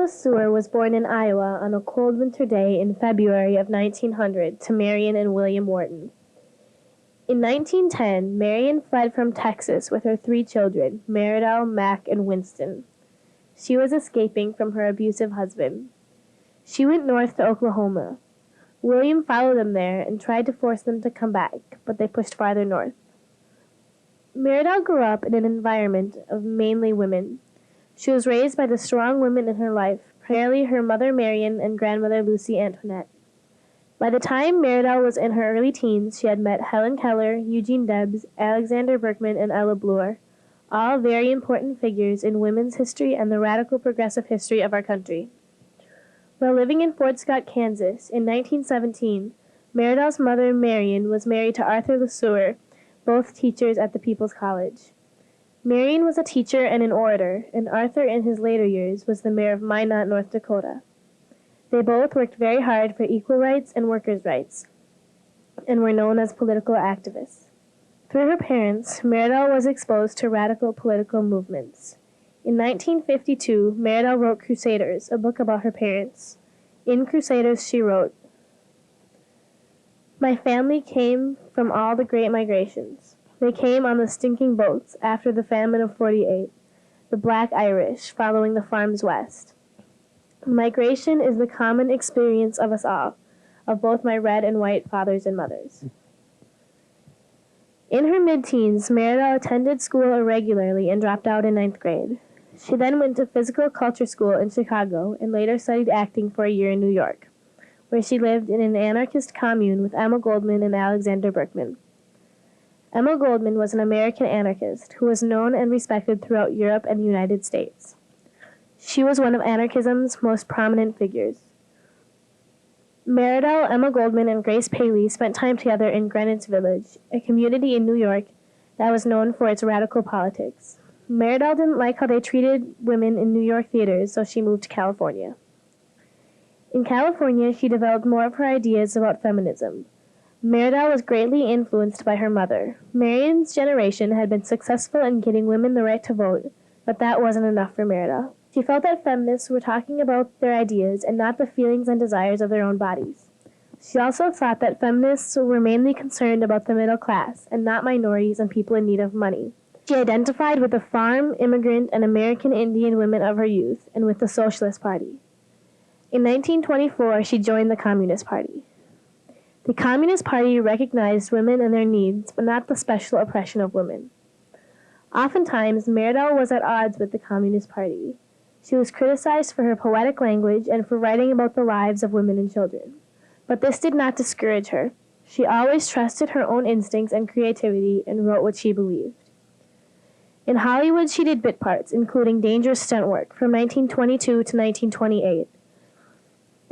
Lesueur was born in Iowa on a cold winter day in February of 1900 to Marion and William Wharton. In 1910, Marion fled from Texas with her 3 children, Meridel, Mac, and Winston. She was escaping from her abusive husband. She went north to Oklahoma. William followed them there and tried to force them to come back, but they pushed farther north. Meridel grew up in an environment of mainly women. She was raised by the strong women in her life, primarily her mother Marion and grandmother Lucy Antoinette. By the time Meridel was in her early teens, she had met Helen Keller, Eugene Debs, Alexander Berkman, and Ella Bloor, all very important figures in women's history and the radical progressive history of our country. While living in Fort Scott, Kansas, in 1917, Meridel's mother Marion was married to Arthur Lesueur, both teachers at the People's College. Marion was a teacher and an orator, and Arthur in his later years was the mayor of Minot, North Dakota. They both worked very hard for equal rights and workers' rights, and were known as political activists. Through her parents, Meridel was exposed to radical political movements. In 1952, Meridel wrote Crusaders, a book about her parents. In Crusaders, she wrote, "My family came from all the great migrations. They came on the stinking boats after the famine of '48, the Black Irish following the farms west. Migration is the common experience of us all, of both my red and white fathers and mothers." In her mid-teens, Meridel attended school irregularly and dropped out in 9th grade. She then went to physical culture school in Chicago and later studied acting for a year in New York, where she lived in an anarchist commune with Emma Goldman and Alexander Berkman. Emma Goldman was an American anarchist who was known and respected throughout Europe and the United States. She was one of anarchism's most prominent figures. Meridel, Emma Goldman, and Grace Paley spent time together in Greenwich Village, a community in New York that was known for its radical politics. Meridel didn't like how they treated women in New York theaters, so she moved to California. In California, she developed more of her ideas about feminism. Meridel was greatly influenced by her mother. Marion's generation had been successful in getting women the right to vote, but that wasn't enough for Meridel. She felt that feminists were talking about their ideas and not the feelings and desires of their own bodies. She also thought that feminists were mainly concerned about the middle class and not minorities and people in need of money. She identified with the farm, immigrant, and American Indian women of her youth and with the Socialist Party. In 1924, she joined the Communist Party. The Communist Party recognized women and their needs, but not the special oppression of women. Oftentimes, Meridel was at odds with the Communist Party. She was criticized for her poetic language and for writing about the lives of women and children. But this did not discourage her. She always trusted her own instincts and creativity and wrote what she believed. In Hollywood, she did bit parts, including dangerous stunt work from 1922 to 1928.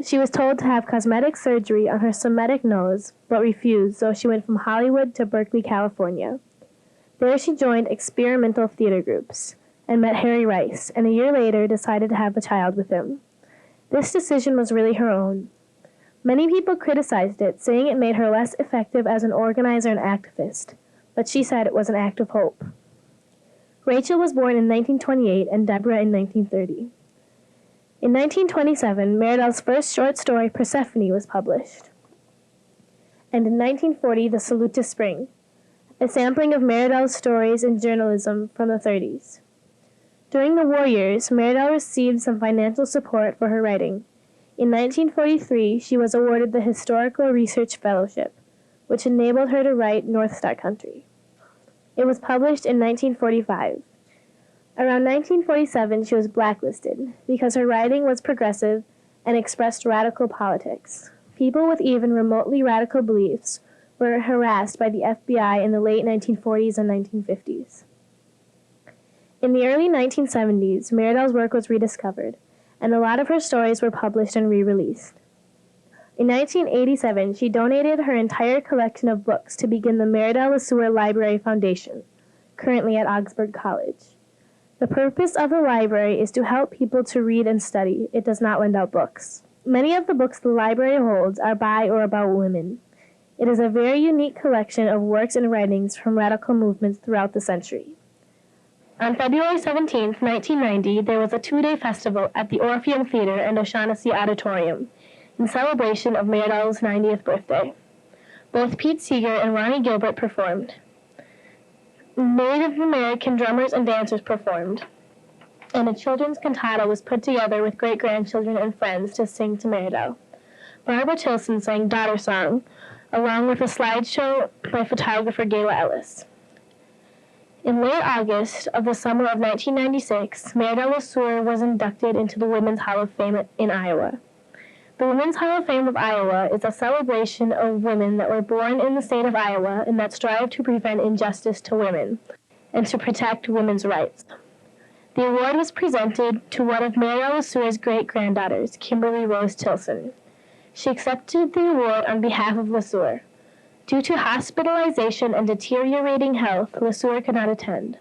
She was told to have cosmetic surgery on her Semitic nose, but refused, so she went from Hollywood to Berkeley, California. There she joined experimental theater groups and met Harry Rice, and a year later decided to have a child with him. This decision was really her own. Many people criticized it, saying it made her less effective as an organizer and activist, but she said it was an act of hope. Rachel was born in 1928 and Deborah in 1930. In 1927, Meridel's first short story, Persephone, was published. And in 1940, The Salute to Spring, a sampling of Meridel's stories in journalism from the 30s. During the war years, Meridel received some financial support for her writing. In 1943, she was awarded the Historical Research Fellowship, which enabled her to write North Star Country. It was published in 1945. Around 1947, she was blacklisted because her writing was progressive and expressed radical politics. People with even remotely radical beliefs were harassed by the FBI in the late 1940s and 1950s. In the early 1970s, Meridel's work was rediscovered, and a lot of her stories were published and re-released. In 1987, she donated her entire collection of books to begin the Meridel Lesueur Library Foundation, currently at Augsburg College. The purpose of the library is to help people to read and study. It does not lend out books. Many of the books the library holds are by or about women. It is a very unique collection of works and writings from radical movements throughout the century. On February 17, 1990, there was a two-day festival at the Orpheum Theater and O'Shaughnessy Auditorium in celebration of Meridel's 90th birthday. Both Pete Seeger and Ronnie Gilbert performed. Native American drummers and dancers performed, and a children's cantata was put together with great-grandchildren and friends to sing to Meridel. Barbara Tilsen sang Daughter Song, along with a slideshow by photographer Gayla Ellis. In late August of the summer of 1996, Meridel Lesueur was inducted into the Women's Hall of Fame in Iowa. The Women's Hall of Fame of Iowa is a celebration of women that were born in the state of Iowa and that strive to prevent injustice to women and to protect women's rights. The award was presented to one of Meridel Lesueur's great-granddaughters, Kimberly Rose Tilsen. She accepted the award on behalf of Lesueur. Due to hospitalization and deteriorating health, Lesueur could not attend.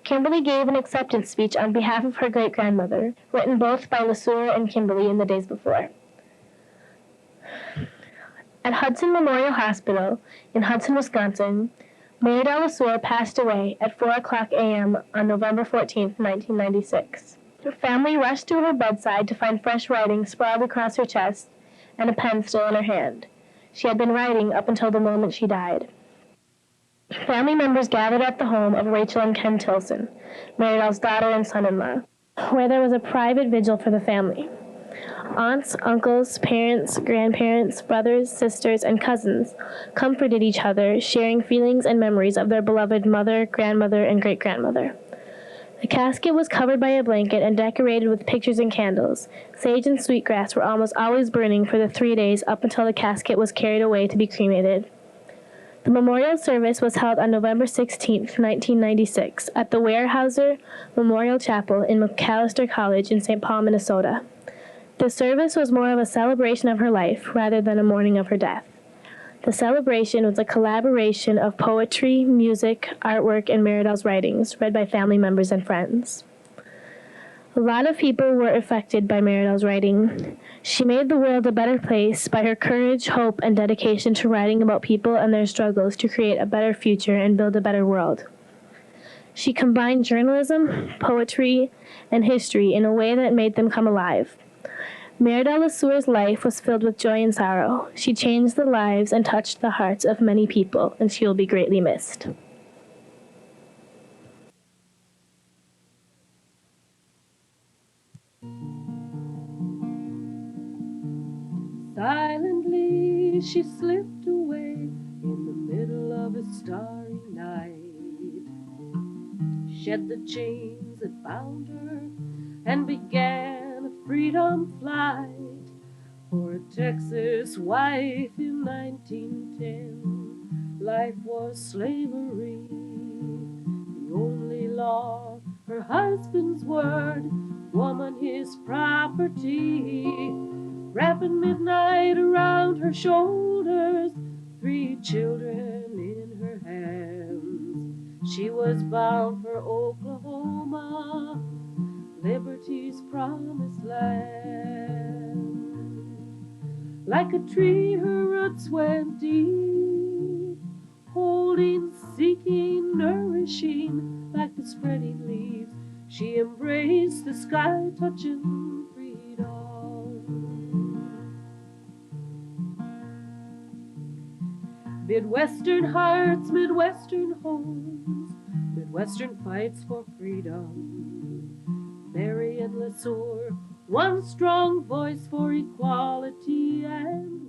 Kimberly gave an acceptance speech on behalf of her great-grandmother, written both by Lesueur and Kimberly in the days before. At Hudson Memorial Hospital in Hudson, Wisconsin, Meridel Lesueur passed away at 4:00 a.m. on November 14, 1996. Her family rushed to her bedside to find fresh writing sprawled across her chest and a pen still in her hand. She had been writing up until the moment she died. Family members gathered at the home of Rachel and Ken Tilsen, Meridel's daughter and son-in-law, where there was a private vigil for the family. Aunts, uncles, parents, grandparents, brothers, sisters, and cousins comforted each other, sharing feelings and memories of their beloved mother, grandmother, and great-grandmother. The casket was covered by a blanket and decorated with pictures and candles. Sage and sweetgrass were almost always burning for the 3 days up until the casket was carried away to be cremated. The memorial service was held on November 16, 1996, at the Weyerhaeuser Memorial Chapel in McAllister College in St. Paul, Minnesota. The service was more of a celebration of her life rather than a mourning of her death. The celebration was a collaboration of poetry, music, artwork, and Meridel's writings, read by family members and friends. A lot of people were affected by Meridel's writing. She made the world a better place by her courage, hope, and dedication to writing about people and their struggles to create a better future and build a better world. She combined journalism, poetry, and history in a way that made them come alive. Meridel Lesueur's life was filled with joy and sorrow. She changed the lives and touched the hearts of many people, and she will be greatly missed. Silently she slipped away in the middle of a starry night, shed the chains that bound her, and began a freedom flight for a Texas wife in 1910. Life was slavery, the only law, her husband's word, woman his property. Wrapping midnight around her shoulders, 3 children in her hands. She was bound for Oklahoma, liberty's promised land. Like a tree, her roots went deep, holding, seeking, nourishing, like the spreading leaves. She embraced the sky, touching freedom. Midwestern hearts, Midwestern homes, Midwestern fights for freedom. Mary and Lesueur, one strong voice for equality and